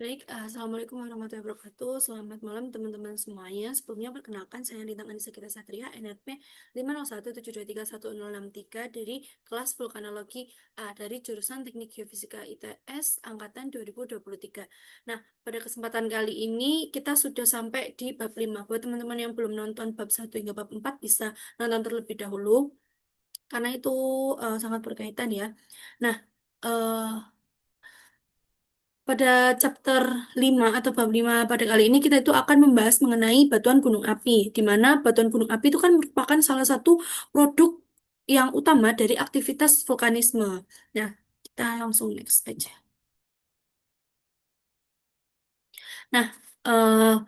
Baik, Assalamualaikum warahmatullahi wabarakatuh. Selamat malam teman-teman semuanya. Sebelumnya perkenalkan saya Rita Anissa Gita Satria, NRP 50172316063 dari kelas Vulkanologi dari jurusan Teknik Geofisika ITS Angkatan 2023. Nah, pada kesempatan kali ini kita sudah sampai di bab 5. Buat teman-teman yang belum nonton bab 1 hingga bab 4 bisa nonton terlebih dahulu karena itu sangat berkaitan ya. Nah, pada chapter 5 atau bab 5 pada kali ini kita itu akan membahas mengenai batuan gunung api, di mana batuan gunung api itu kan merupakan salah satu produk yang utama dari aktivitas vulkanisme. Nah, kita langsung next aja. Nah, eh,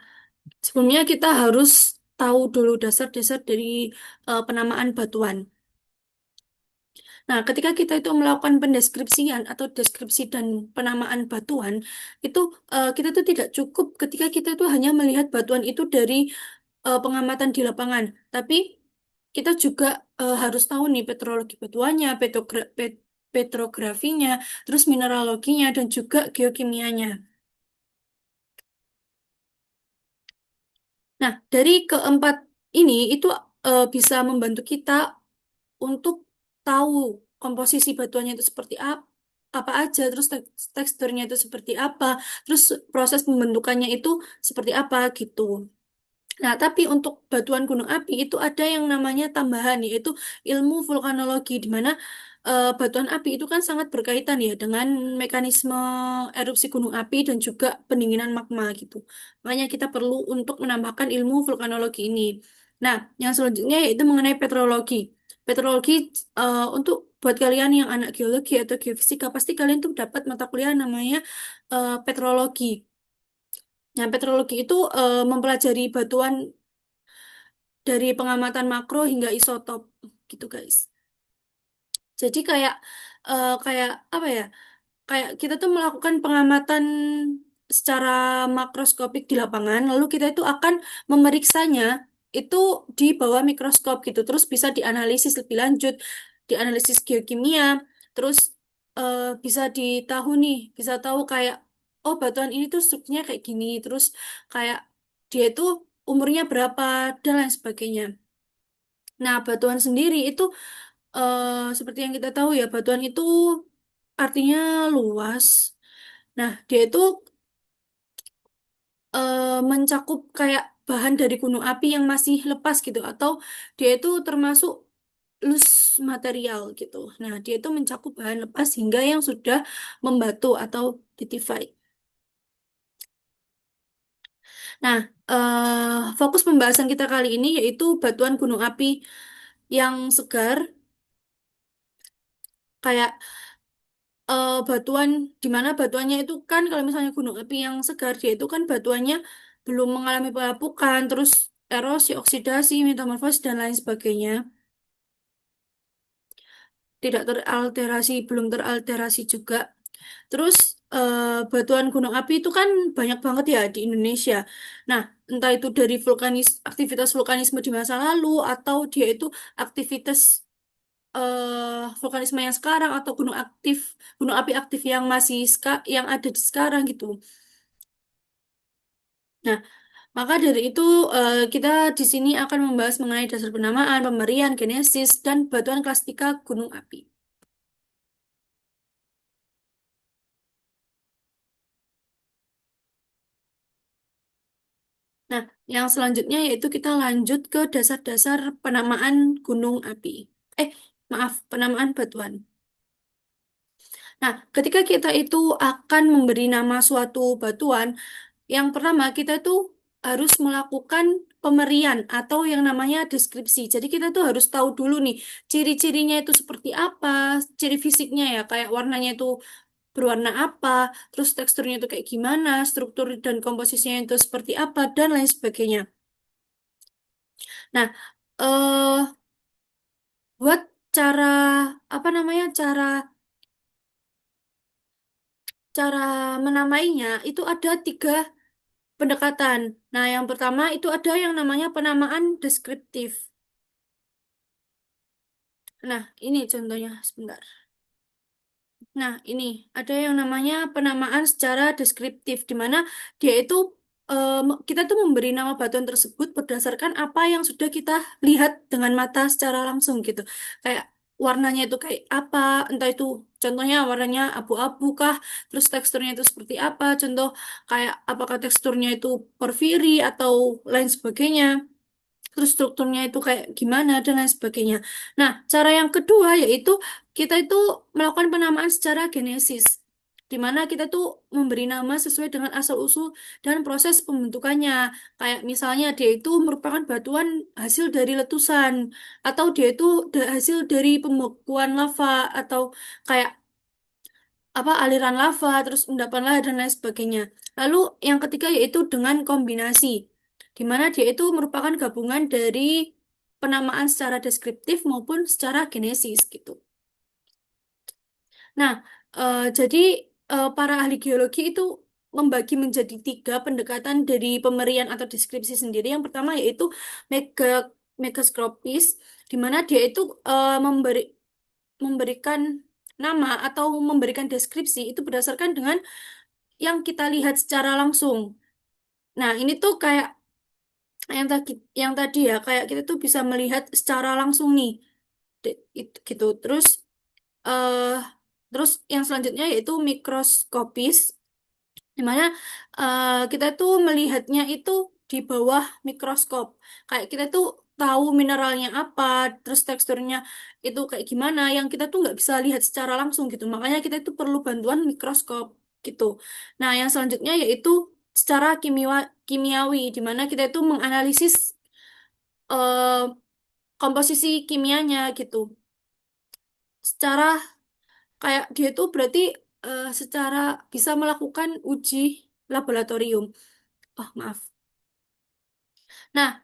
sebelumnya kita harus tahu dulu dasar-dasar dari penamaan batuan. Nah, ketika kita itu melakukan pendeskripsian atau deskripsi dan penamaan batuan, itu kita tuh tidak cukup ketika kita itu hanya melihat batuan itu dari pengamatan di lapangan, tapi kita juga harus tahu nih petrologi batuannya, petrografinya, terus mineraloginya, dan juga geokimianya. Nah, dari keempat ini itu bisa membantu kita untuk tahu komposisi batuannya itu seperti apa aja, terus teksturnya itu seperti apa, terus proses pembentukannya itu seperti apa gitu. Nah, tapi untuk batuan gunung api itu ada yang namanya tambahan, yaitu ilmu vulkanologi, di mana batuan api itu kan sangat berkaitan ya dengan mekanisme erupsi gunung api dan juga pendinginan magma gitu. Makanya kita perlu untuk menambahkan ilmu vulkanologi ini. Nah, yang selanjutnya yaitu mengenai petrologi. Petrologi untuk buat kalian yang anak geologi atau geofisika, pasti kalian tuh dapat mata kuliah namanya petrologi. Nah, petrologi itu mempelajari batuan dari pengamatan makro hingga isotop gitu guys. Jadi kayak apa ya? Kayak kita tuh melakukan pengamatan secara makroskopik di lapangan, lalu kita itu akan memeriksanya itu di bawah mikroskop gitu. Terus bisa dianalisis lebih lanjut, dianalisis geokimia, terus bisa ditahu nih, bisa tahu kayak oh batuan ini tuh strukturnya kayak gini, terus kayak dia itu umurnya berapa dan lain sebagainya. Nah, batuan sendiri itu seperti yang kita tahu ya, batuan itu artinya luas. Nah, dia itu mencakup kayak bahan dari gunung api yang masih lepas gitu, atau dia itu termasuk loose material gitu. Nah, dia itu mencakup bahan lepas hingga yang sudah membatu atau litified. Nah, fokus pembahasan kita kali ini yaitu batuan gunung api yang segar, kayak batuan di mana batuannya itu kan kalau misalnya gunung api yang segar dia itu kan batuannya belum mengalami pelapukan, terus erosi, oksidasi, metamorfosis dan lain sebagainya. Tidak teralterasi, belum teralterasi juga. Terus batuan gunung api itu kan banyak banget ya di Indonesia. Nah, entah itu dari aktivitas vulkanisme di masa lalu atau dia itu aktivitas vulkanisme yang sekarang atau gunung api aktif yang yang ada di sekarang gitu. Nah, maka dari itu kita di sini akan membahas mengenai dasar penamaan, pemberian, genesis, dan batuan klastika gunung api. Nah, yang selanjutnya yaitu kita lanjut ke dasar-dasar penamaan gunung api. Eh, maaf, penamaan batuan. Nah, ketika kita itu akan memberi nama suatu batuan, yang pertama, kita tuh harus melakukan pemerian atau yang namanya deskripsi. Jadi kita tuh harus tahu dulu nih, ciri-cirinya itu seperti apa, ciri fisiknya ya, kayak warnanya itu berwarna apa, terus teksturnya itu kayak gimana, struktur dan komposisinya itu seperti apa, dan lain sebagainya. Nah, buat cara, apa namanya, cara menamainya, itu ada tiga pendekatan. Nah, yang pertama itu ada yang namanya penamaan deskriptif. Nah, ini contohnya sebentar. Nah, ini ada yang namanya penamaan secara deskriptif, di mana dia itu kita tuh memberi nama batuan tersebut berdasarkan apa yang sudah kita lihat dengan mata secara langsung gitu. Kayak warnanya itu kayak apa, entah itu contohnya warnanya abu-abu kah, terus teksturnya itu seperti apa, contoh kayak apakah teksturnya itu porfiri atau lain sebagainya. Terus strukturnya itu kayak gimana dan lain sebagainya. Nah, cara yang kedua yaitu kita itu melakukan penamaan secara genesis, di mana kita tuh memberi nama sesuai dengan asal-usul dan proses pembentukannya. Kayak misalnya dia itu merupakan batuan hasil dari letusan, atau dia itu hasil dari pembekuan lava, atau kayak apa aliran lava, terus endapan lahar dan lain sebagainya. Lalu yang ketiga yaitu dengan kombinasi, di mana dia itu merupakan gabungan dari penamaan secara deskriptif maupun secara genesis gitu. Nah, jadi para ahli geologi itu membagi menjadi tiga pendekatan dari pemerian atau deskripsi sendiri. Yang pertama yaitu mega megaskopis, di mana dia itu memberikan nama atau memberikan deskripsi itu berdasarkan dengan yang kita lihat secara langsung. Nah, ini tuh kayak yang tadi ya, kayak kita tuh bisa melihat secara langsung nih. Gitu. Eh terus yang selanjutnya yaitu mikroskopis, di mana kita tuh melihatnya itu di bawah mikroskop. Kayak kita tuh tahu mineralnya apa, terus teksturnya itu kayak gimana, yang kita tuh nggak bisa lihat secara langsung gitu. Makanya kita itu perlu bantuan mikroskop gitu. Nah, yang selanjutnya yaitu secara kimiawi, di mana kita itu menganalisis eh, komposisi kimianya gitu. Secara kayak dia tuh berarti secara bisa melakukan uji laboratorium. Oh, maaf. Nah,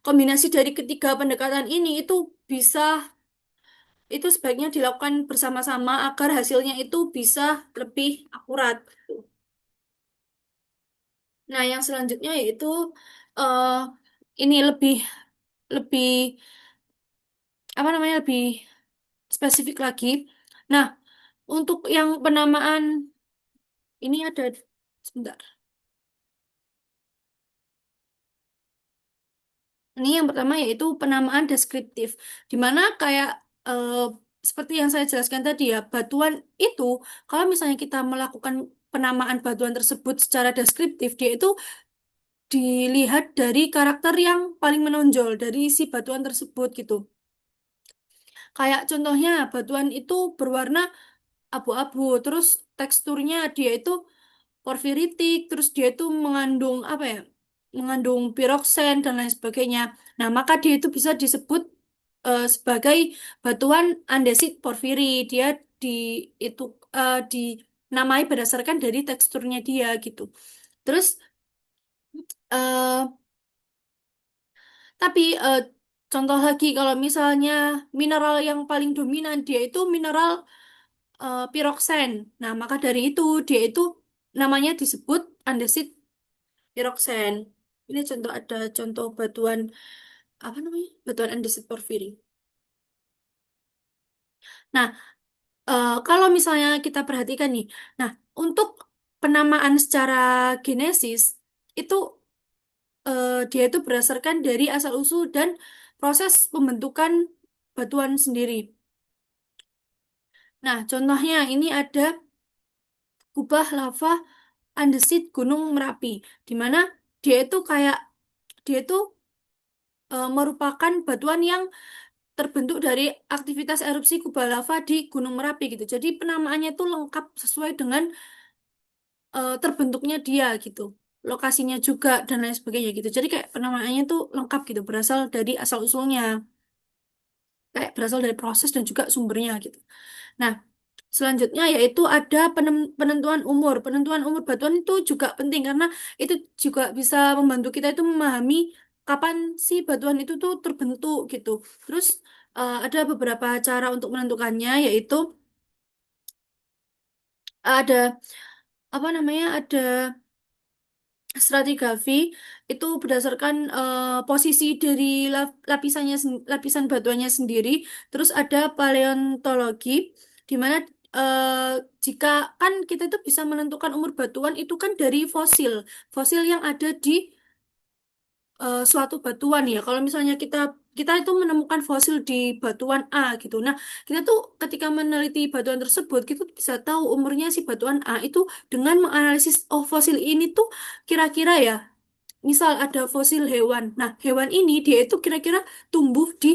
kombinasi dari ketiga pendekatan ini itu bisa itu sebaiknya dilakukan bersama-sama agar hasilnya itu bisa lebih akurat. Nah, yang selanjutnya yaitu eh ini lebih lebih apa namanya lebih spesifik lagi. Nah, untuk yang penamaan ini ada sebentar. Ini yang pertama yaitu penamaan deskriptif, di mana kayak eh, seperti yang saya jelaskan tadi ya, batuan itu kalau misalnya kita melakukan penamaan batuan tersebut secara deskriptif, dia itu dilihat dari karakter yang paling menonjol dari si batuan tersebut gitu. Kayak contohnya batuan itu berwarna abu-abu, terus teksturnya dia itu porfiritik, terus dia itu mengandung apa ya? Mengandung piroksen dan lain sebagainya. Nah, maka dia itu bisa disebut sebagai batuan andesit porfiri. Dia di itu dinamai berdasarkan dari teksturnya dia gitu. Terus eh, tapi contoh lagi kalau misalnya mineral yang paling dominan dia itu mineral piroksen. Nah, maka dari itu dia itu namanya disebut andesit piroksen. Ini contoh ada contoh batuan apa namanya? Batuan andesit porfiri. Nah, kalau misalnya kita perhatikan nih, nah untuk penamaan secara genesis itu dia itu berdasarkan dari asal-usul dan proses pembentukan batuan sendiri. Nah, contohnya ini ada kubah lava andesit Gunung Merapi, di mana dia itu merupakan batuan yang terbentuk dari aktivitas erupsi kubah lava di Gunung Merapi gitu. Jadi penamaannya itu lengkap sesuai dengan terbentuknya dia gitu. Lokasinya juga dan lain sebagainya gitu. Jadi kayak penamaannya itu lengkap gitu, berasal dari asal-usulnya, kayak berasal dari proses dan juga sumbernya gitu. Nah, selanjutnya yaitu ada penentuan umur. Penentuan umur batuan itu juga penting karena itu juga bisa membantu kita itu memahami kapan si batuan itu tuh terbentuk gitu. Terus ada beberapa cara untuk menentukannya yaitu ada apa namanya? Ada stratigraphy itu berdasarkan posisi dari lapisan batuannya sendiri. Terus ada paleontologi di mana jika kan kita itu bisa menentukan umur batuan itu kan dari fosil, fosil yang ada di suatu batuan ya. Kalau misalnya kita kita itu menemukan fosil di batuan A gitu. Nah, kita tuh ketika meneliti batuan tersebut, kita tuh bisa tahu umurnya si batuan A itu dengan menganalisis oh fosil ini tuh kira-kira ya. Misal ada fosil hewan. Nah, hewan ini dia itu kira-kira tumbuh di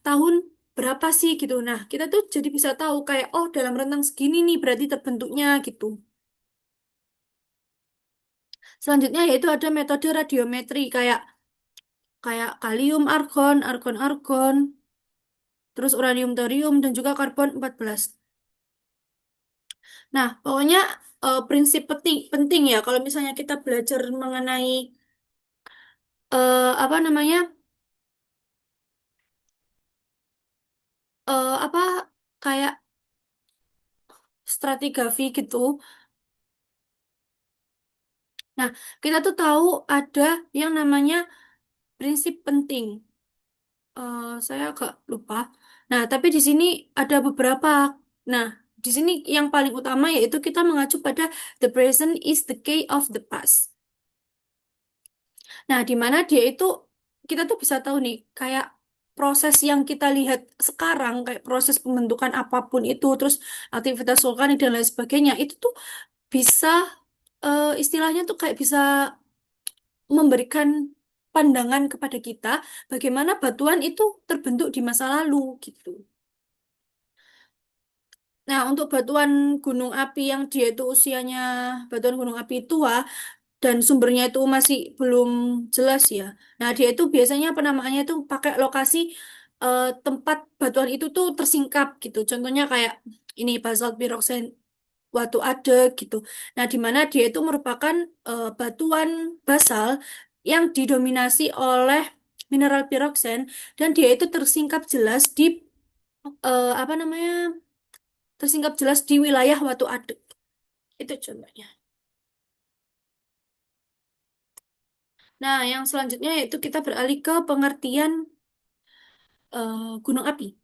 tahun berapa sih gitu. Nah, kita tuh jadi bisa tahu kayak oh dalam rentang segini nih berarti terbentuknya gitu. Selanjutnya yaitu ada metode radiometri kayak kayak kalium argon, argon argon, terus uranium thorium dan juga karbon 14. Nah, pokoknya prinsip penting penting ya kalau misalnya kita belajar mengenai apa namanya? Apa kayak stratigrafi gitu. Nah, kita tuh tahu ada yang namanya prinsip penting. Saya agak lupa. Nah, tapi di sini ada beberapa. Nah, di sini yang paling utama yaitu kita mengacu pada the present is the key of the past. Nah, di mana dia itu kita tuh bisa tahu nih, kayak proses yang kita lihat sekarang, kayak proses pembentukan apapun itu, terus aktivitas vulkanik dan lain sebagainya, itu tuh bisa istilahnya tuh kayak bisa memberikan pandangan kepada kita bagaimana batuan itu terbentuk di masa lalu gitu. Nah, untuk batuan gunung api yang dia itu usianya batuan gunung api tua dan sumbernya itu masih belum jelas ya. Nah, dia itu biasanya penamaannya itu pakai lokasi tempat batuan itu tuh tersingkap gitu. Contohnya kayak ini basalt pyroxene Watu Adek gitu. Nah, di mana dia itu merupakan batuan basal yang didominasi oleh mineral piroksen dan dia itu tersingkap jelas di apa namanya? Tersingkap jelas di wilayah Watu Adek. Itu contohnya. Nah, yang selanjutnya yaitu kita beralih ke pengertian gunung api.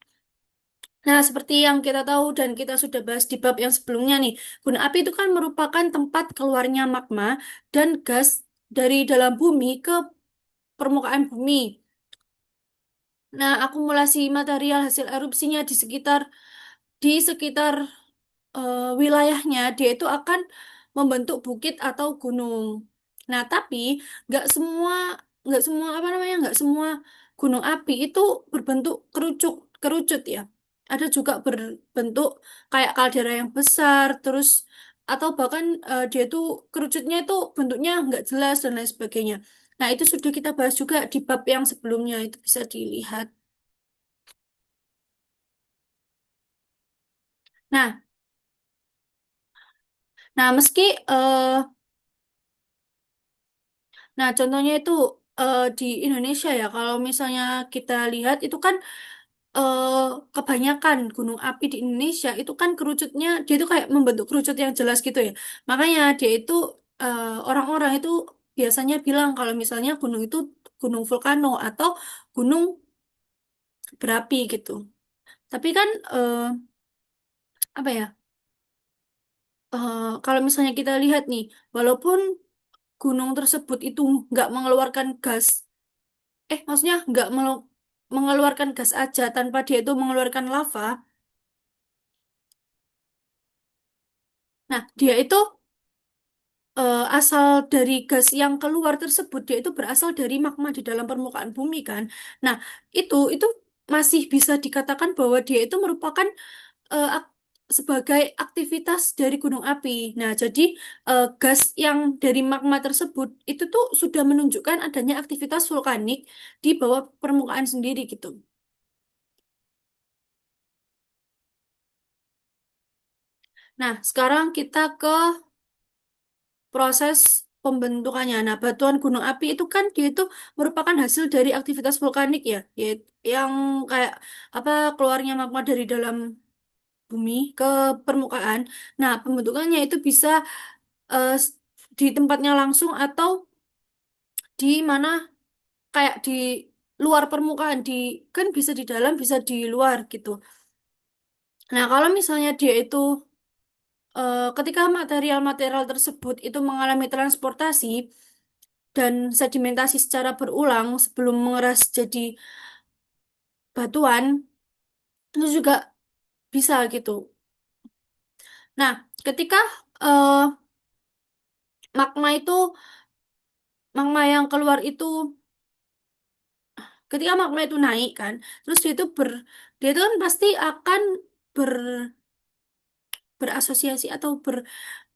Nah, seperti yang kita tahu dan kita sudah bahas di bab yang sebelumnya nih, gunung api itu kan merupakan tempat keluarnya magma dan gas dari dalam bumi ke permukaan bumi. Nah, akumulasi material hasil erupsinya di sekitar wilayahnya dia itu akan membentuk bukit atau gunung. Nah, tapi nggak semua nggak semua apa namanya nggak semua gunung api itu berbentuk kerucut kerucut ya. Ada juga berbentuk kayak kaldera yang besar, terus atau bahkan dia itu kerucutnya itu bentuknya nggak jelas dan lain sebagainya. Nah, itu sudah kita bahas juga di bab yang sebelumnya itu bisa dilihat. Nah, nah meski nah, contohnya itu di Indonesia ya, kalau misalnya kita lihat itu kan eh, kebanyakan gunung api di Indonesia itu kan kerucutnya, dia itu kayak membentuk kerucut yang jelas gitu ya. Makanya dia itu orang-orang itu biasanya bilang kalau misalnya gunung itu gunung vulkano atau gunung berapi gitu. Tapi kan apa ya? Kalau misalnya kita lihat nih, walaupun gunung tersebut itu nggak mengeluarkan gas maksudnya nggak mengeluarkan gas aja tanpa dia itu mengeluarkan lava. Nah, dia itu asal dari gas yang keluar tersebut, dia itu berasal dari magma di dalam permukaan bumi kan. Nah, itu masih bisa dikatakan bahwa dia itu merupakan ak- sebagai aktivitas dari gunung api. Nah, jadi gas yang dari magma tersebut itu tuh sudah menunjukkan adanya aktivitas vulkanik di bawah permukaan sendiri gitu. Nah, sekarang kita ke proses pembentukannya. Nah, batuan gunung api itu kan dia itu merupakan hasil dari aktivitas vulkanik ya, yang kayak apa keluarnya magma dari dalam bumi ke permukaan. Nah, pembentukannya itu bisa s- di tempatnya langsung atau di mana kayak di luar permukaan, di kan bisa di dalam, bisa di luar gitu. Nah, kalau misalnya dia itu ketika material-material tersebut itu mengalami transportasi dan sedimentasi secara berulang sebelum mengeras jadi batuan, itu juga bisa gitu. Nah, ketika eh, magma itu, magma yang keluar itu, ketika magma itu naik kan, terus dia itu kan pasti akan ber, berasosiasi atau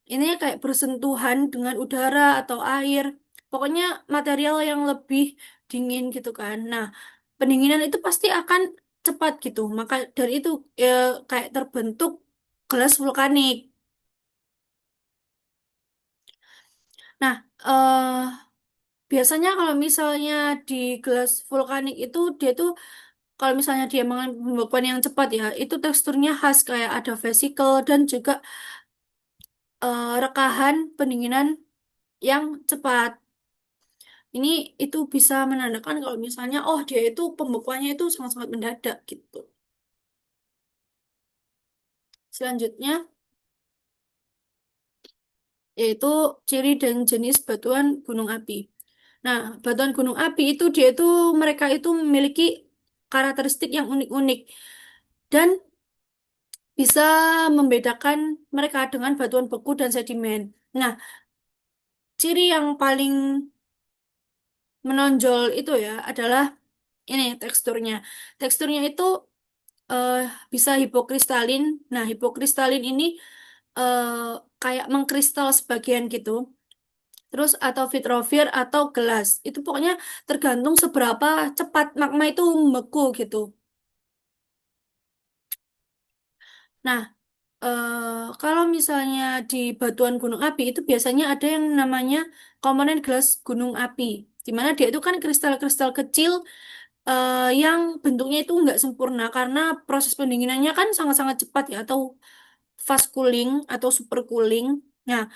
ini kayak bersentuhan dengan udara atau air. Pokoknya material yang lebih dingin gitu kan. Nah, pendinginan itu pasti akan cepat gitu. Maka dari itu kayak terbentuk gelas vulkanik. Nah, biasanya kalau misalnya di gelas vulkanik itu dia tuh kalau misalnya dia mengalami pembekuan yang cepat ya, itu teksturnya khas kayak ada vesikel dan juga rekahan pendinginan yang cepat. Ini itu bisa menandakan kalau misalnya oh dia itu pembekuannya itu sangat-sangat mendadak gitu. Selanjutnya yaitu ciri dan jenis batuan gunung api. Nah, batuan gunung api itu dia itu mereka itu memiliki karakteristik yang unik-unik dan bisa membedakan mereka dengan batuan beku dan sedimen. Nah, ciri yang paling menonjol itu ya adalah ini teksturnya. Teksturnya itu eh, bisa hipokristalin. Nah, hipokristalin ini eh, kayak mengkristal sebagian gitu. Terus atau vitrofir atau gelas. Itu pokoknya tergantung seberapa cepat magma itu membeku gitu. Nah, kalau misalnya di batuan gunung api itu biasanya ada yang namanya komponen gelas gunung api. Di mana dia itu kan kristal-kristal kecil yang bentuknya itu nggak sempurna karena proses pendinginannya kan sangat-sangat cepat ya atau fast cooling atau super cooling. Nah,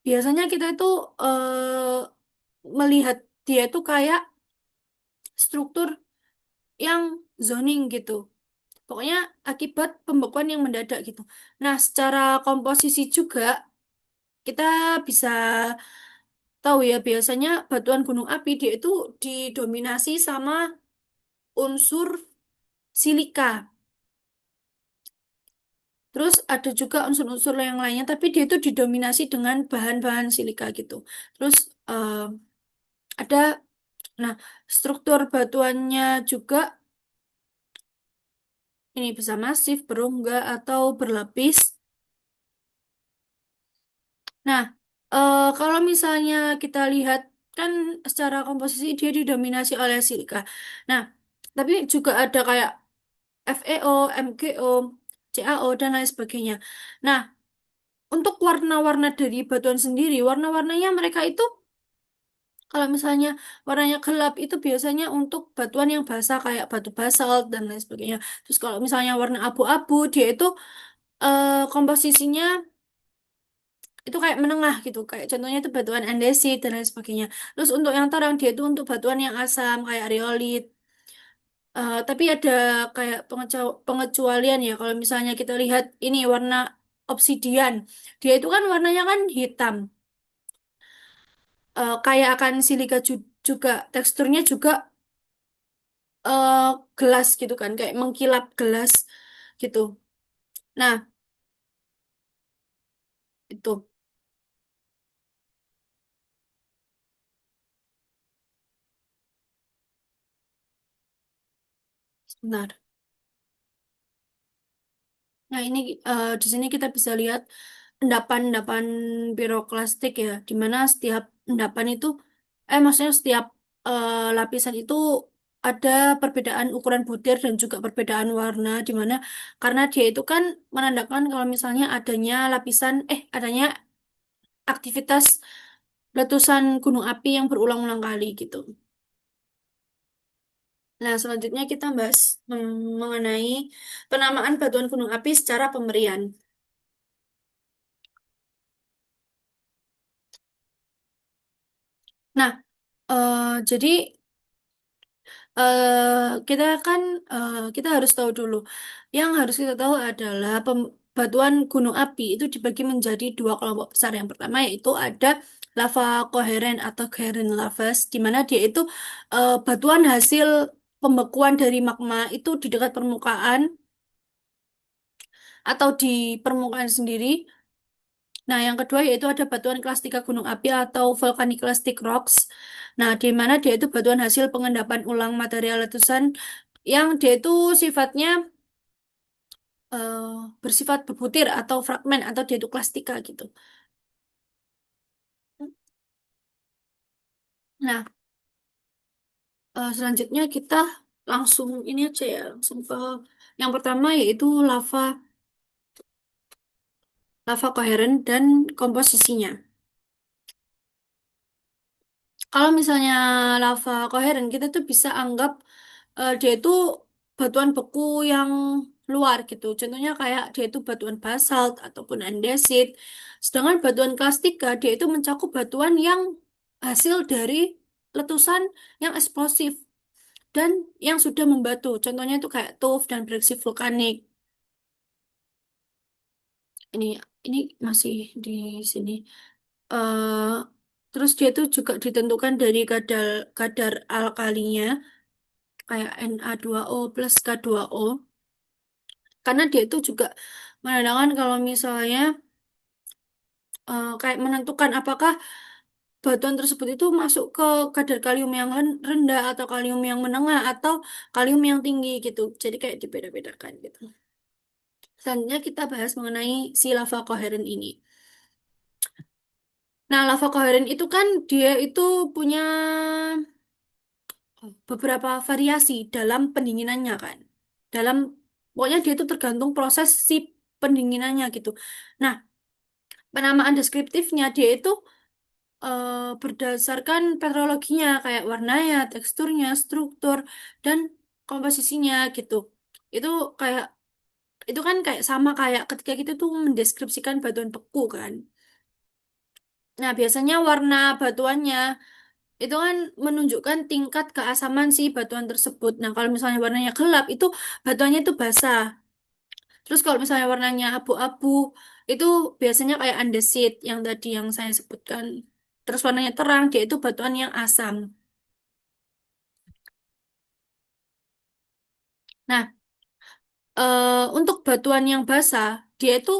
biasanya kita itu melihat dia itu kayak struktur yang zoning gitu. Pokoknya akibat pembekuan yang mendadak gitu. Nah, secara komposisi juga kita bisa tahu ya biasanya batuan gunung api dia itu didominasi sama unsur silika. Terus ada juga unsur-unsur yang lainnya, tapi dia itu didominasi dengan bahan-bahan silika gitu. Terus ada, nah struktur batuannya juga ini bisa masif, berongga, atau berlapis. Nah, kalau misalnya kita lihat kan secara komposisi dia didominasi oleh silika. Nah, tapi juga ada kayak FeO, MgO, CaO, dan lain sebagainya. Nah, untuk warna-warna dari batuan sendiri, warna-warnanya mereka itu kalau misalnya warnanya gelap itu biasanya untuk batuan yang basah kayak batu basalt dan lain sebagainya. Terus kalau misalnya warna abu-abu dia itu komposisinya itu kayak menengah gitu. Kayak contohnya itu batuan andesit dan lain sebagainya. Terus untuk yang terang dia itu untuk batuan yang asam kayak riolit. Tapi ada kayak pengecualian ya kalau misalnya kita lihat ini warna obsidian. Dia itu kan warnanya kan hitam. Kayak akan silika juga teksturnya juga eh, gelas gitu kan kayak mengkilap gelas gitu. Nah, itu benar. Nah, ini di sini kita bisa lihat endapan-endapan piroklastik ya, di mana setiap endapan itu maksudnya setiap lapisan itu ada perbedaan ukuran butir dan juga perbedaan warna di mana karena dia itu kan menandakan kalau misalnya adanya lapisan adanya aktivitas letusan gunung api yang berulang-ulang kali gitu. Nah, selanjutnya kita bahas mengenai penamaan batuan gunung api secara pemberian. Nah, jadi kita kan kita harus tahu dulu. Yang harus kita tahu adalah batuan gunung api itu dibagi menjadi dua kelompok besar. Yang pertama yaitu ada lava koheren atau coherent lavas, di mana dia itu batuan hasil pembekuan dari magma itu di dekat permukaan atau di permukaan sendiri. Nah, yang kedua yaitu ada batuan klastika gunung api atau volcanic clastic rocks. Nah, di mana dia itu batuan hasil pengendapan ulang material letusan yang dia itu sifatnya eh, bersifat berbutir atau fragmen atau dia itu klastika gitu. Nah, selanjutnya kita langsung ini aja ya, langsung ke yang pertama yaitu lava koheren dan komposisinya. Kalau misalnya lava koheren, kita tuh bisa anggap dia itu batuan beku yang luar gitu. Contohnya kayak dia itu batuan basalt ataupun andesit. Sedangkan batuan klastika, dia itu mencakup batuan yang hasil dari letusan yang eksplosif dan yang sudah membatu. Contohnya itu kayak tuff dan breksi vulkanik. Ini ini masih di sini. eh Terus dia itu juga ditentukan dari kadar kadar alkalinya kayak Na2O plus K2O, karena dia itu juga menandakan kalau misalnya kayak menentukan apakah batuan tersebut itu masuk ke kadar kalium yang rendah atau kalium yang menengah atau kalium yang tinggi gitu. Jadi kayak dibeda-bedakan gitu. Selanjutnya kita bahas mengenai si lava koheren ini. Nah, lava koheren itu kan dia itu punya beberapa variasi dalam pendinginannya kan. Dalam pokoknya dia itu tergantung proses si pendinginannya gitu. Nah, penamaan deskriptifnya dia itu berdasarkan petrologinya kayak warnanya, teksturnya, struktur dan komposisinya gitu. Itu kayak itu kan kayak sama kayak ketika kita tuh mendeskripsikan batuan beku kan. Nah, biasanya warna batuannya itu kan menunjukkan tingkat keasaman si batuan tersebut. Nah, kalau misalnya warnanya gelap, itu batuannya itu basah. Terus kalau misalnya warnanya abu-abu, itu biasanya kayak andesit yang tadi yang saya sebutkan. Terus warnanya terang, dia itu batuan yang asam. Nah, untuk batuan yang basah, dia itu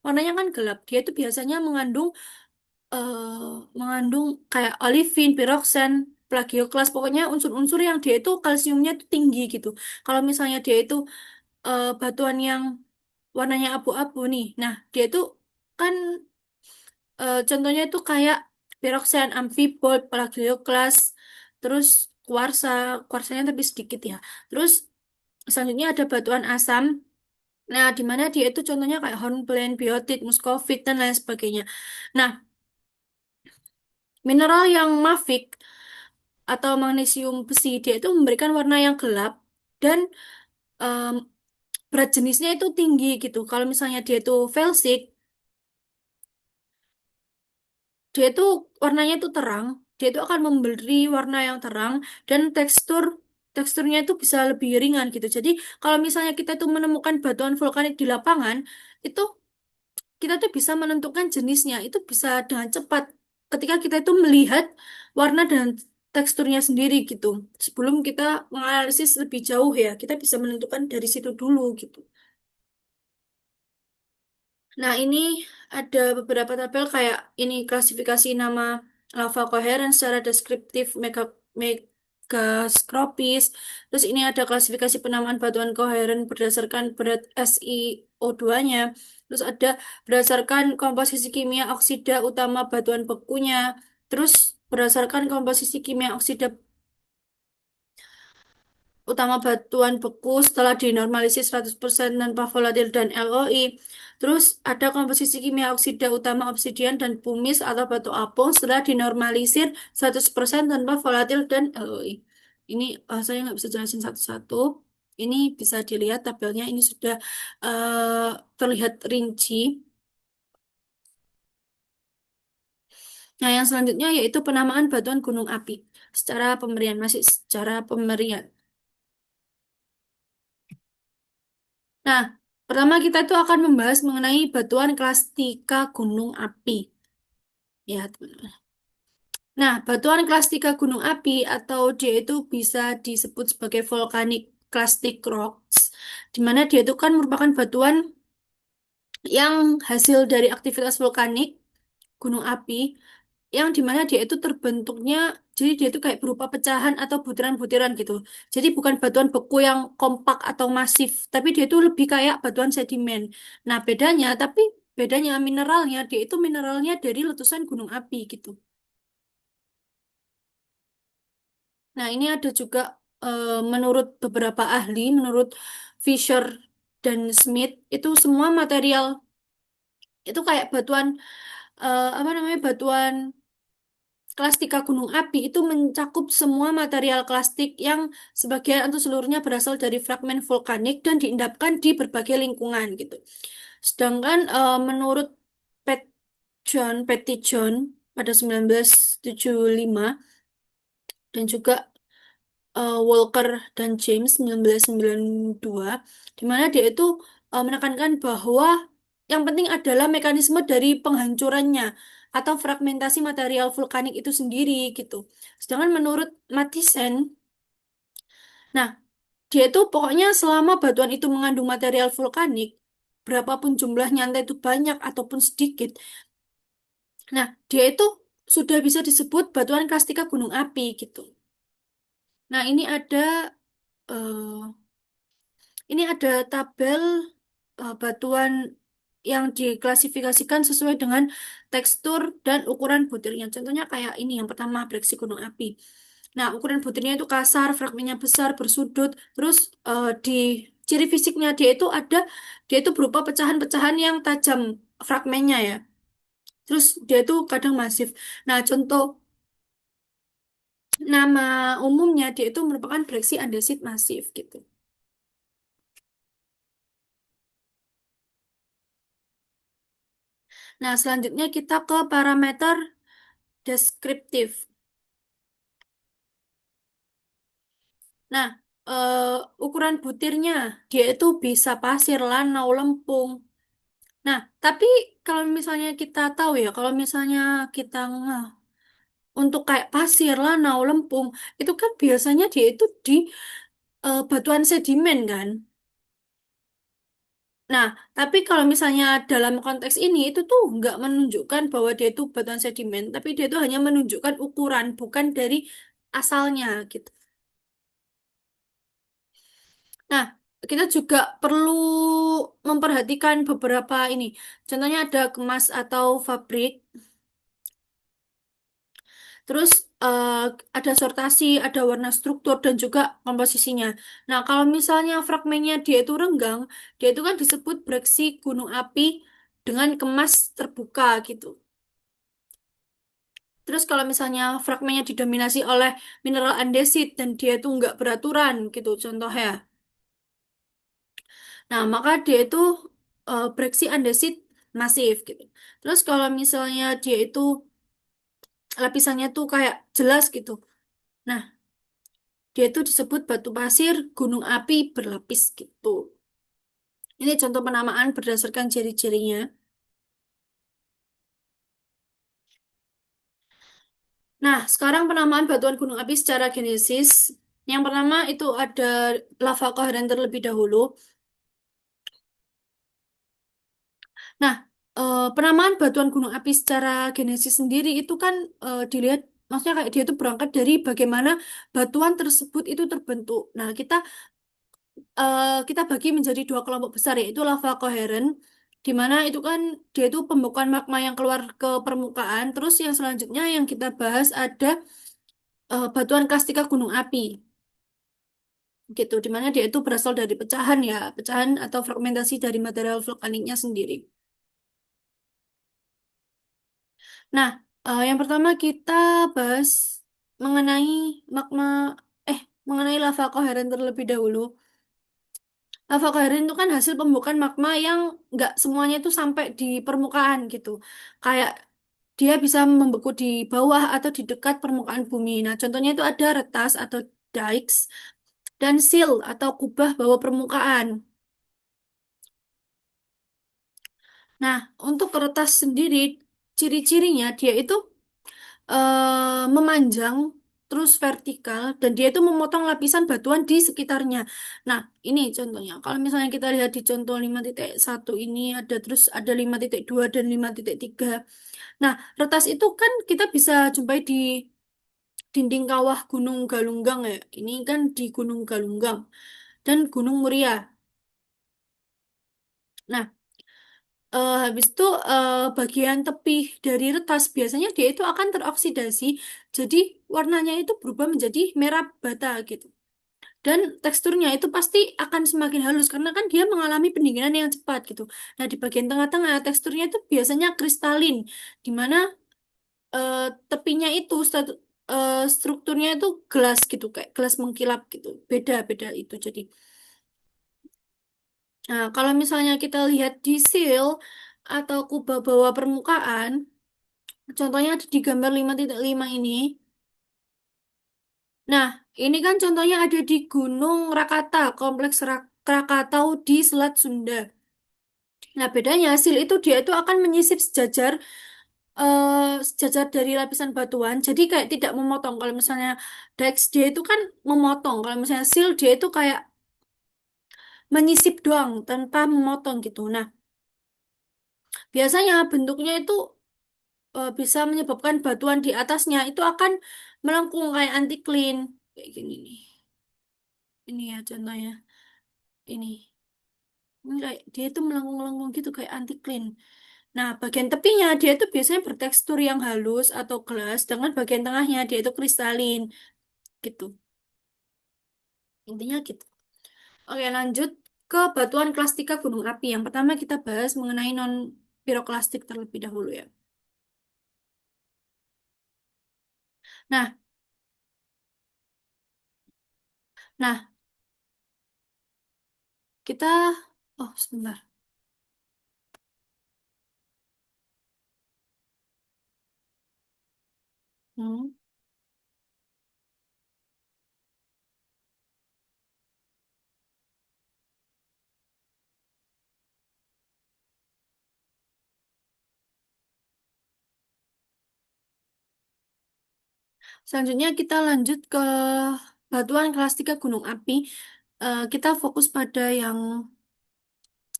warnanya kan gelap. Dia itu biasanya mengandung kayak olivin, piroksen, plagioklas, pokoknya unsur-unsur yang dia itu kalsiumnya itu tinggi gitu. Kalau misalnya dia itu batuan yang warnanya abu-abu nih, nah dia itu kan contohnya itu kayak piroksen, amfibold, plagioklas, terus kuarsa, kuarsanya tapi sedikit ya. Terus selanjutnya ada batuan asam. Nah, di mana dia itu contohnya kayak hornblende, biotit, muskovit, dan lain sebagainya. Nah, mineral yang mafic atau magnesium besi dia itu memberikan warna yang gelap dan em, berat jenisnya itu tinggi gitu. Kalau misalnya dia itu felsik, dia itu warnanya itu terang, dia itu akan memberi warna yang terang dan teksturnya itu bisa lebih ringan gitu. Jadi kalau misalnya kita itu menemukan batuan vulkanik di lapangan, itu kita tuh bisa menentukan jenisnya itu bisa dengan cepat ketika kita itu melihat warna dan teksturnya sendiri gitu. Sebelum kita menganalisis lebih jauh ya, kita bisa menentukan dari situ dulu gitu. Nah, ini ada beberapa tabel kayak ini klasifikasi nama lava koheren secara deskriptif megaskopis. Terus ini ada klasifikasi penamaan batuan koheren berdasarkan berat SiO2-nya. Terus ada berdasarkan komposisi kimia oksida utama batuan bekunya. Terus berdasarkan komposisi kimia oksida utama batuan beku setelah dinormalisasi 100% tanpa volatil dan LOI. Terus ada komposisi kimia oksida utama obsidian dan pumice atau batu apung setelah dinormalisir 100% tanpa volatil dan LOI. Ini saya nggak bisa jelasin satu-satu. Ini bisa dilihat tabelnya, ini sudah terlihat rinci. Nah, yang selanjutnya yaitu penamaan batuan gunung api secara pemberian, masih secara pemberian. Nah, Pertama kita itu akan membahas mengenai batuan klastika gunung api. Ya, teman-teman. Nah, batuan klastika gunung api atau dia itu bisa disebut sebagai volcanic clastic rocks, di mana dia itu kan merupakan batuan yang hasil dari aktivitas vulkanik gunung api yang dimana dia itu terbentuknya, jadi dia itu kayak berupa pecahan atau butiran-butiran gitu. Jadi bukan batuan beku yang kompak atau masif, tapi dia itu lebih kayak batuan sedimen. Nah, bedanya mineralnya, dia itu mineralnya dari letusan gunung api gitu. Nah, ini ada juga menurut beberapa ahli, menurut Fisher dan Smith, itu semua material itu kayak batuan apa namanya batuan Kelastika gunung api itu mencakup semua material klastik yang sebagian atau seluruhnya berasal dari fragmen vulkanik dan diendapkan di berbagai lingkungan gitu. Sedangkan menurut Pat Patty John pada 1975 dan juga Walker dan James 1992, di mana dia itu menekankan bahwa yang penting adalah mekanisme dari penghancurannya atau fragmentasi material vulkanik itu sendiri gitu. Sedangkan menurut Mathisen, nah dia itu pokoknya selama batuan itu mengandung material vulkanik, berapapun jumlahnya entah itu banyak ataupun sedikit, nah dia itu sudah bisa disebut batuan kastika gunung api gitu. Nah eh, ini ada tabel batuan yang diklasifikasikan sesuai dengan tekstur dan ukuran butirnya. Contohnya kayak ini yang pertama breksi gunung api. Nah, ukuran butirnya itu kasar, fragmennya besar, bersudut. Terus di ciri fisiknya dia itu berupa pecahan-pecahan yang tajam fragmennya ya. Terus dia itu kadang masif. Nah, contoh nama umumnya dia itu merupakan breksi andesit masif gitu. Nah, selanjutnya kita ke parameter deskriptif. Nah, ukuran butirnya dia itu bisa pasir, lanau, lempung. Nah, tapi kalau misalnya kita tahu ya, kalau misalnya kita untuk kayak pasir, lanau, lempung, itu kan biasanya dia itu di batuan sedimen kan. Nah, tapi kalau misalnya dalam konteks ini itu tuh nggak menunjukkan bahwa dia itu batuan sedimen, tapi dia itu hanya menunjukkan ukuran, bukan dari asalnya gitu. Nah, kita juga perlu memperhatikan beberapa ini. Contohnya ada kemas atau fabrik, terus eh, ada sortasi, ada warna struktur, dan juga komposisinya. Nah, kalau misalnya fragmennya dia itu renggang, dia itu kan disebut breksi gunung api dengan kemas terbuka gitu. Terus kalau misalnya fragmennya didominasi oleh mineral andesit dan dia itu nggak beraturan gitu contohnya. Nah, maka dia itu breksi andesit masif gitu. Terus kalau misalnya dia itu lapisannya tuh kayak jelas gitu. Nah, dia itu disebut batu pasir gunung api berlapis gitu. Ini contoh penamaan berdasarkan ciri-cirinya. Nah, sekarang penamaan batuan gunung api secara genesis. Yang pertama itu ada lava koheren terlebih dahulu. Nah, penamaan batuan gunung api secara genesis sendiri itu kan dilihat, maksudnya kayak dia itu berangkat dari bagaimana batuan tersebut itu terbentuk. Nah, kita bagi menjadi dua kelompok besar yaitu lava koheren, di mana itu kan dia itu pembekuan magma yang keluar ke permukaan. Terus yang selanjutnya yang kita bahas ada batuan kastika gunung api, gitu, di mana dia itu berasal dari pecahan ya, pecahan atau fragmentasi dari material vulkaniknya sendiri. Nah, yang pertama kita bahas mengenai magma, eh, mengenai lava koheren terlebih dahulu. Lava koheren itu kan hasil pembukaan magma yang nggak semuanya itu sampai di permukaan gitu. Kayak dia bisa membeku di bawah atau di dekat permukaan bumi. Nah, contohnya itu ada retas atau dikes dan seal atau kubah bawah permukaan. Nah, untuk kertas sendiri, ciri-cirinya dia itu memanjang, terus vertikal, dan dia itu memotong lapisan batuan di sekitarnya. Nah, ini contohnya. Kalau misalnya kita lihat di contoh 5.1 ini, ada terus ada 5.2 dan 5.3. Nah, retas itu kan kita bisa jumpai di dinding kawah Gunung Galunggang ya. Ini kan di Gunung Galunggang dan Gunung Muria. Nah, habis itu bagian tepi dari retas biasanya dia itu akan teroksidasi, jadi warnanya itu berubah menjadi merah bata gitu. Dan teksturnya itu pasti akan semakin halus karena kan dia mengalami pendinginan yang cepat gitu. Nah, di bagian tengah-tengah teksturnya itu biasanya kristalin, di mana eh, tepinya itu strukturnya itu gelas gitu, kayak gelas mengkilap gitu. Beda-beda itu jadi. Nah, kalau misalnya kita lihat di seal atau kubah bawah permukaan, contohnya ada di gambar 5.5 ini. Nah, ini kan contohnya ada di Gunung Rakata, Kompleks Krakatau di Selat Sunda. Nah, bedanya seal itu dia itu akan menyisip sejajar dari lapisan batuan. Jadi kayak tidak memotong. Kalau misalnya Dex dia itu kan memotong. Kalau misalnya seal dia itu kayak menyisip doang tanpa memotong gitu. Nah, biasanya bentuknya itu bisa menyebabkan batuan di atasnya itu akan melengkung kayak anti clean kayak gini nih. Ini ya contohnya. Ini. Ini kayak dia itu melengkung-melengkung gitu kayak anti clean. Nah, bagian tepinya dia itu biasanya bertekstur yang halus atau gelas, dengan bagian tengahnya dia itu kristalin gitu. Intinya gitu. Oke, lanjut ke batuan klastika gunung api. Yang pertama kita bahas mengenai non piroklastik terlebih dahulu ya. Nah, nah kita oh sebentar. Hmm. Selanjutnya kita lanjut ke batuan klastika gunung api. Kita fokus pada yang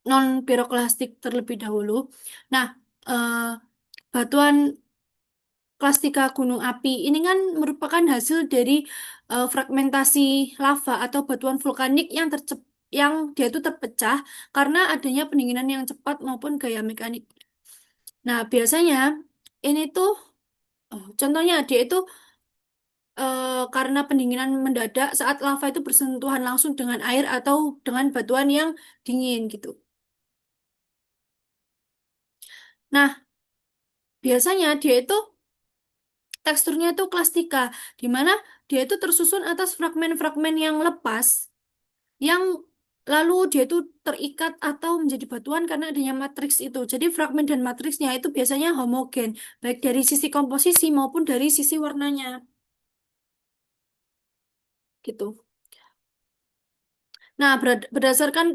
non piroklastik terlebih dahulu. Nah, eh, batuan klastika gunung api ini kan merupakan hasil dari fragmentasi lava atau batuan vulkanik yang dia itu terpecah karena adanya pendinginan yang cepat maupun gaya mekanik. Nah, biasanya ini tuh contohnya dia itu karena pendinginan mendadak saat lava itu bersentuhan langsung dengan air atau dengan batuan yang dingin gitu. Nah, biasanya dia itu teksturnya itu klastika, di mana dia itu tersusun atas fragmen-fragmen yang lepas, yang lalu dia itu terikat atau menjadi batuan karena adanya matriks itu. Jadi fragmen dan matriksnya itu biasanya homogen, baik dari sisi komposisi maupun dari sisi warnanya, gitu. Nah, berdasarkan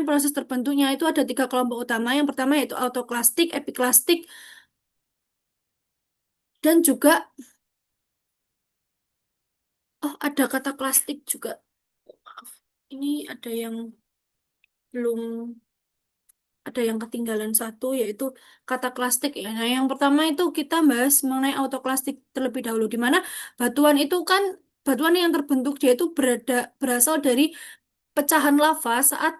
proses terbentuknya itu ada tiga kelompok utama. Yang pertama yaitu autoklastik, epiklastik, dan juga ada kata klastik juga. Maaf, ini belum ada yang ketinggalan satu yaitu kata klastik ya. Nah, yang pertama itu kita bahas mengenai autoklastik terlebih dahulu, di mana batuan itu kan batuan yang terbentuk dia itu berasal dari pecahan lava saat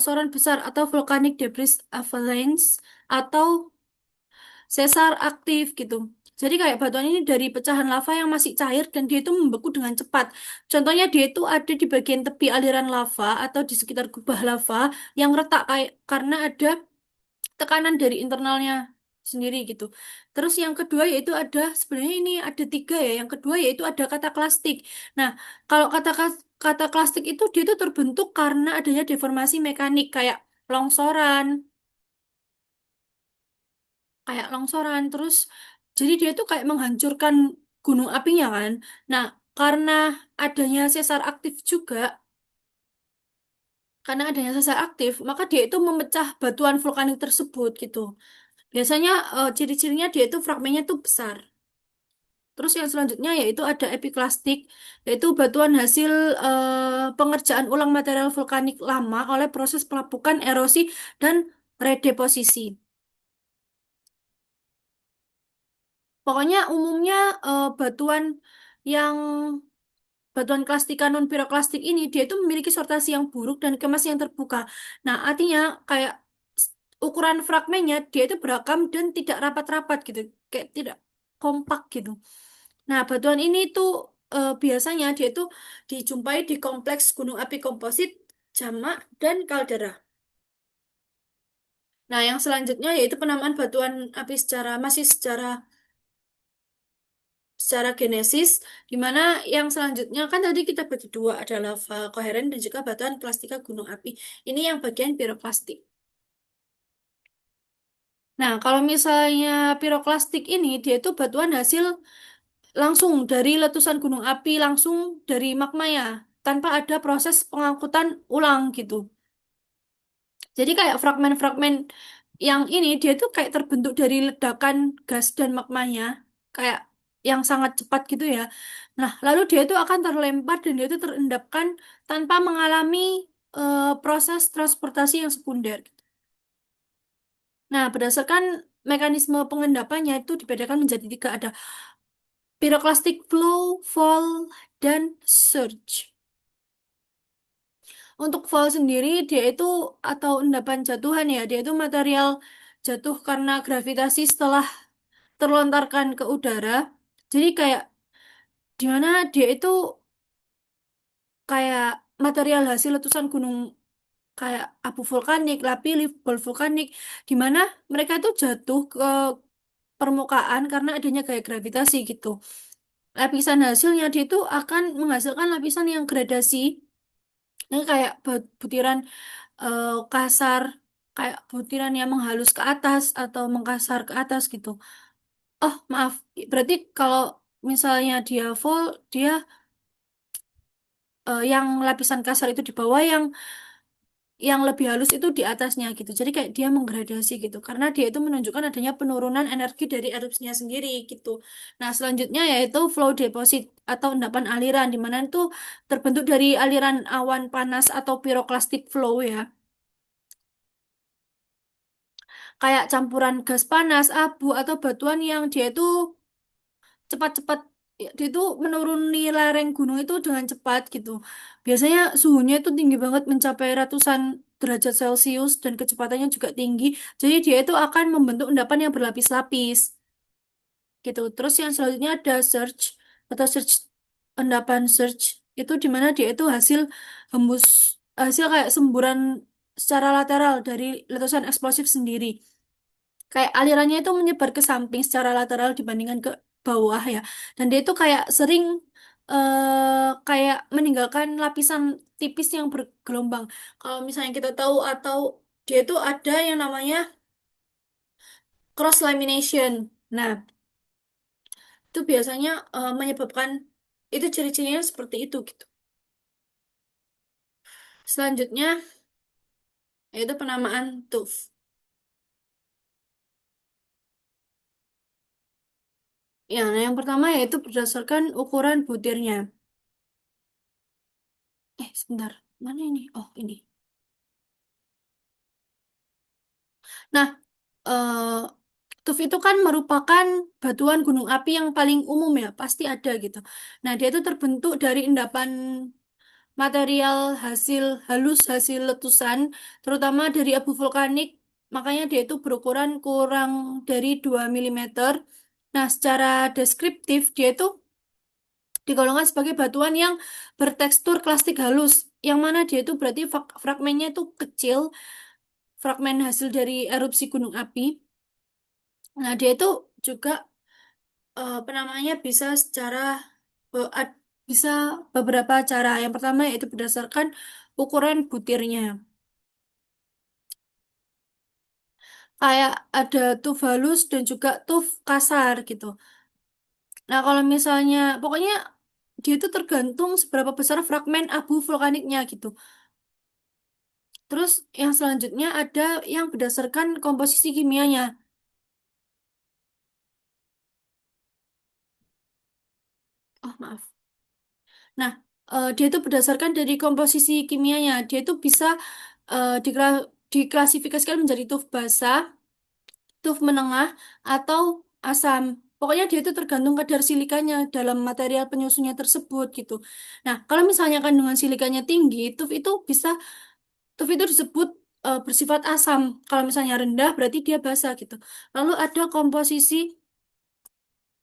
soran besar atau volcanic debris avalanche atau sesar aktif gitu. Jadi kayak batuan ini dari pecahan lava yang masih cair dan dia itu membeku dengan cepat. Contohnya dia itu ada di bagian tepi aliran lava atau di sekitar kubah lava yang retak kayak karena ada tekanan dari internalnya sendiri gitu. Terus yang kedua yaitu sebenarnya ini ada tiga ya. Yang kedua yaitu ada kata klastik. Nah, kalau kata klastik itu dia itu terbentuk karena adanya deformasi mekanik longsoran, longsoran. Terus jadi dia itu kayak menghancurkan gunung apinya kan. Nah, karena adanya sesar aktif juga, Karena adanya sesar aktif, maka dia itu memecah batuan vulkanik tersebut gitu. Biasanya ciri-cirinya dia itu fragmennya itu besar. Terus yang selanjutnya yaitu ada epiklastik, yaitu batuan hasil pengerjaan ulang material vulkanik lama oleh proses pelapukan, erosi, dan redeposisi. Pokoknya umumnya batuan yang batuan klastika non piroklastik ini dia itu memiliki sortasi yang buruk dan kemas yang terbuka. Nah, artinya kayak ukuran fragmennya dia itu beragam dan tidak rapat-rapat gitu, kayak tidak kompak gitu. Nah, batuan ini tuh biasanya dia itu dijumpai di kompleks gunung api komposit, jamak, dan kaldera. Nah, yang selanjutnya yaitu penamaan batuan api secara genesis, di mana yang selanjutnya kan tadi kita bagi dua, ada lava koheren dan juga batuan plastika gunung api. Ini yang bagian piroklastik. Nah, kalau misalnya piroklastik ini, dia itu batuan hasil langsung dari letusan gunung api, langsung dari magmanya, tanpa ada proses pengangkutan ulang gitu. Jadi kayak fragmen-fragmen yang ini, dia tuh kayak terbentuk dari ledakan gas dan magmanya, kayak yang sangat cepat gitu ya. Nah, lalu dia itu akan terlempar dan dia itu terendapkan tanpa mengalami proses transportasi yang sekunder. Nah, berdasarkan mekanisme pengendapannya itu dibedakan menjadi tiga, ada pyroclastic flow, fall, dan surge. Untuk fall sendiri dia itu atau endapan jatuhan ya, dia itu material jatuh karena gravitasi setelah terlontarkan ke udara. Jadi kayak di mana dia itu kayak material hasil letusan gunung kayak abu vulkanik, lapilli, bol vulkanik, di mana mereka itu jatuh ke permukaan karena adanya gaya gravitasi gitu. Lapisan hasilnya dia itu akan menghasilkan lapisan yang gradasi. Ini kayak butiran kasar, kayak butiran yang menghalus ke atas atau mengkasar ke atas gitu. Oh, maaf. Berarti kalau misalnya dia full, dia yang lapisan kasar itu di bawah, yang lebih halus itu di atasnya gitu. Jadi kayak dia menggradasi gitu. Karena dia itu menunjukkan adanya penurunan energi dari erupsinya sendiri gitu. Nah, selanjutnya yaitu flow deposit atau endapan aliran di mana itu terbentuk dari aliran awan panas atau pyroclastic flow ya. Kayak campuran gas panas, abu atau batuan yang dia itu cepat-cepat ya, dia itu menuruni lereng gunung itu dengan cepat gitu. Biasanya suhunya itu tinggi banget mencapai ratusan derajat Celcius dan kecepatannya juga tinggi. Jadi dia itu akan membentuk endapan yang berlapis-lapis gitu. Terus yang selanjutnya ada surge atau surge, endapan surge itu di mana dia itu hembus hasil kayak semburan secara lateral dari letusan eksplosif sendiri. Kayak alirannya itu menyebar ke samping secara lateral dibandingkan ke bawah ya. Dan dia itu kayak sering kayak meninggalkan lapisan tipis yang bergelombang. Kalau misalnya kita tahu atau dia itu ada yang namanya cross lamination. Nah, itu biasanya menyebabkan itu ciri-cirinya seperti itu gitu. Selanjutnya yaitu penamaan tuff. Ya, nah yang pertama yaitu berdasarkan ukuran butirnya. Sebentar. Mana ini? Oh, ini. Nah, eh tuf itu kan merupakan batuan gunung api yang paling umum ya, pasti ada gitu. Nah, dia itu terbentuk dari endapan material hasil halus hasil letusan, terutama dari abu vulkanik, makanya dia itu berukuran kurang dari 2 mm. Nah, secara deskriptif, dia itu digolongkan sebagai batuan yang bertekstur klastik halus, yang mana dia itu berarti fragmennya itu kecil, fragmen hasil dari erupsi gunung api. Nah, dia itu juga penamanya bisa secara be- ad- bisa beberapa cara. Yang pertama yaitu berdasarkan ukuran butirnya. Kayak ada tuf halus dan juga tuf kasar gitu. Nah, kalau misalnya pokoknya dia itu tergantung seberapa besar fragmen abu vulkaniknya gitu. Terus yang selanjutnya ada yang berdasarkan komposisi kimianya. Oh, maaf. Nah, dia itu berdasarkan dari komposisi kimianya. Dia itu bisa diklasifikasikan menjadi tuff basah, tuff menengah, atau asam. Pokoknya dia itu tergantung kadar silikanya dalam material penyusunnya tersebut gitu. Nah, kalau misalnya kandungan silikanya tinggi, tuff itu disebut bersifat asam. Kalau misalnya rendah, berarti dia basah gitu. Lalu ada komposisi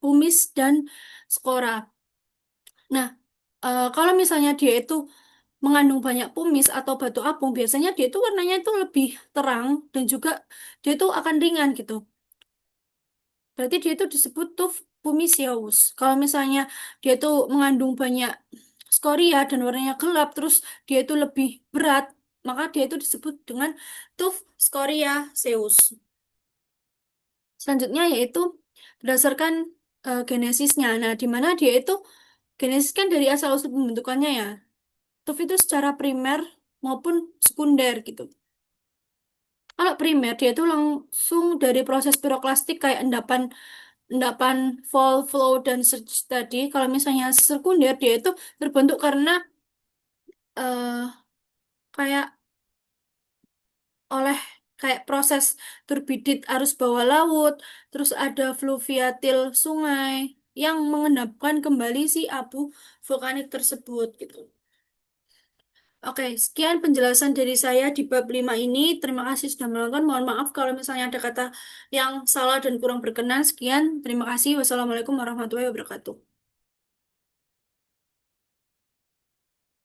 pumice dan skora. Nah, kalau misalnya dia itu mengandung banyak pumice atau batu apung, biasanya dia itu warnanya itu lebih terang dan juga dia itu akan ringan gitu. Berarti dia itu disebut tuf pumiceus. Kalau misalnya dia itu mengandung banyak skoria dan warnanya gelap, terus dia itu lebih berat, maka dia itu disebut dengan tuf scoriaceus. Selanjutnya yaitu berdasarkan genesisnya. Nah, di mana dia itu genesis kan dari asal-usul pembentukannya ya. Tuf itu secara primer maupun sekunder gitu. Kalau primer dia itu langsung dari proses piroklastik kayak endapan endapan fall, flow dan surge tadi. Kalau misalnya sekunder dia itu terbentuk karena eh kayak oleh kayak proses turbidit arus bawah laut, terus ada fluviatil sungai yang mengendapkan kembali si abu vulkanik tersebut gitu. Oke, sekian penjelasan dari saya di bab 5 ini. Terima kasih sudah menonton. Mohon maaf kalau misalnya ada kata yang salah dan kurang berkenan. Sekian, terima kasih. Wassalamualaikum warahmatullahi wabarakatuh.